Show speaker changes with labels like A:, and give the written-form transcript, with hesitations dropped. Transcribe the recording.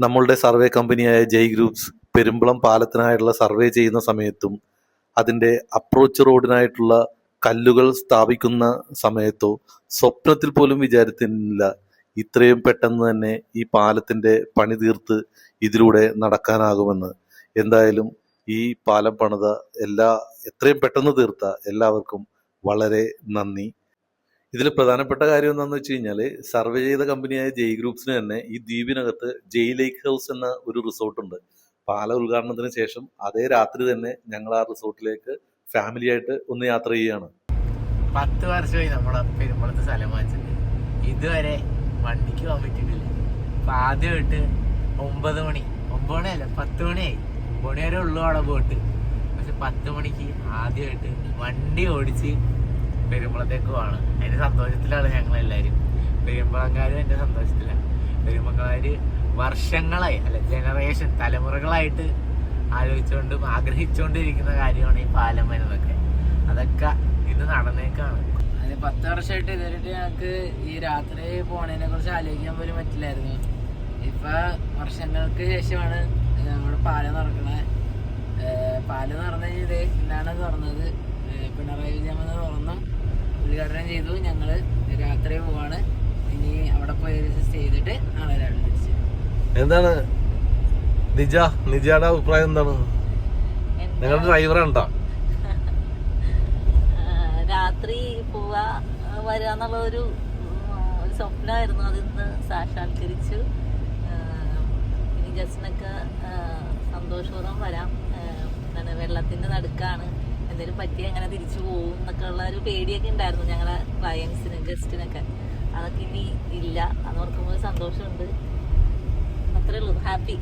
A: നമ്മളുടെ സർവേ കമ്പനിയായ ജയ് groups Perumbalam പാലത്തിനായിട്ടുള്ള survey ചെയ്യുന്ന സമയത്തും അതിൻ്റെ അപ്രോച്ച് റോഡിനായിട്ടുള്ള കല്ലുകൾ സ്ഥാപിക്കുന്ന സമയത്തോ സ്വപ്നത്തിൽ പോലും വിചാരിച്ചിരുന്നില്ല ഇത്രയും പെട്ടെന്ന് തന്നെ ഈ പാലത്തിൻ്റെ പണി തീർത്ത് ഇതിലൂടെ നടക്കാനാകുമെന്ന്. എന്തായാലും ഈ പാലം പണിത എത്രയും പെട്ടെന്ന് തീർത്ത എല്ലാവർക്കും വളരെ നന്ദി. ഇതിൽ പ്രധാനപ്പെട്ട കാര്യം എന്താണെന്ന് വെച്ച് കഴിഞ്ഞാൽ, സർവേ ചെയ്ത കമ്പനിയായ ജയ് ഗ്രൂപ്പ്സിന് തന്നെ ഈ ദ്വീപിനകത്ത് ജയ് ലേക്ക് ഹൗസ് എന്ന ഒരു റിസോർട്ടുണ്ട്. പാല ഉദ്ഘാടനത്തിന് ശേഷം അതേ രാത്രി തന്നെ ഞങ്ങൾ ആ റിസോർട്ടിലേക്ക് ഫാമിലി ആയിട്ട് ഒന്ന് യാത്ര ചെയ്യുകയാണ്.
B: 10 വർഷമായി നമ്മളെ പെരുമ്പളത്ത് സ്ഥലം വാങ്ങിച്ചിട്ട് ഇതുവരെ വണ്ടിക്ക് പോകാൻ പറ്റിയിട്ടില്ല. അപ്പൊ ആദ്യമായിട്ട് 9 മണി 10 മണിയായി, 9 മണി വരെ ഉള്ളു അവിടെ പോയിട്ട്. പക്ഷെ 10 മണിക്ക് ആദ്യമായിട്ട് വണ്ടി ഓടിച്ച് പെരുമ്പളത്തേക്ക് പോവാണ്. അതിന്റെ സന്തോഷത്തിലാണ് ഞങ്ങളെല്ലാവരും. പെരുമ്പളംകാരും എന്റെ സന്തോഷത്തിലാണ്. പെരുമ്പളംകാര് വർഷങ്ങളായി, അല്ല ജനറേഷൻ, തലമുറകളായിട്ട് ആലോചിച്ചുകൊണ്ടും ആഗ്രഹിച്ചുകൊണ്ടിരിക്കുന്ന കാര്യമാണ് ഈ പാലം വരുന്നതൊക്കെ. അതൊക്കെ ഇത് നടന്നേക്കാണ്.
C: അത് 10 വർഷമായിട്ട് ഇതുവരെയായിട്ട് ഞങ്ങൾക്ക് ഈ രാത്രി പോണതിനെ കുറിച്ച് ആലോചിക്കാൻ പോലും പറ്റില്ലായിരുന്നു. ഇപ്പൊ വർഷങ്ങൾക്ക് ശേഷമാണ് നമ്മുടെ പാലം നടക്കണേ. പാലം നടന്നു കഴിഞ്ഞത് എന്താണ് തുറന്നത്, പിണറായി വിജയൻ വന്ന് തുറന്നു ഉദ്ഘാടനം ചെയ്തു. ഞങ്ങള് രാത്രി പോവാണ്. ഇനി അവിടെ പോയി സ്റ്റേ ചെയ്തിട്ട് നാളെ രാവിലെ തിരിച്ചു.
A: എന്താണ് നിജയുടെ അഭിപ്രായം എന്താണ്? നിങ്ങളുടെ ഡ്രൈവറാണ്
D: രാത്രി പോവാ വരിക എന്നുള്ള ഒരു സ്വപ്നമായിരുന്നു. അതിന്ന് സാക്ഷാത്കരിച്ചു. ഇനി ജസ്റ്റിനൊക്കെ സന്തോഷപൂർവ്വം വരാം. വെള്ളത്തിന്റെ നടുക്കാണ്, എന്തെങ്കിലും പറ്റി അങ്ങനെ തിരിച്ചു പോകും എന്നൊക്കെ ഉള്ള ഒരു പേടിയൊക്കെ ഉണ്ടായിരുന്നു ഞങ്ങളുടെ ക്ലയൻസിന്, ഗസ്റ്റിനൊക്കെ. അതൊക്കെ ഇനി ഇല്ല. അത് ഓർക്കുമ്പോൾ സന്തോഷമുണ്ട്. അത്രേ ഉള്ളൂ. ഹാപ്പി.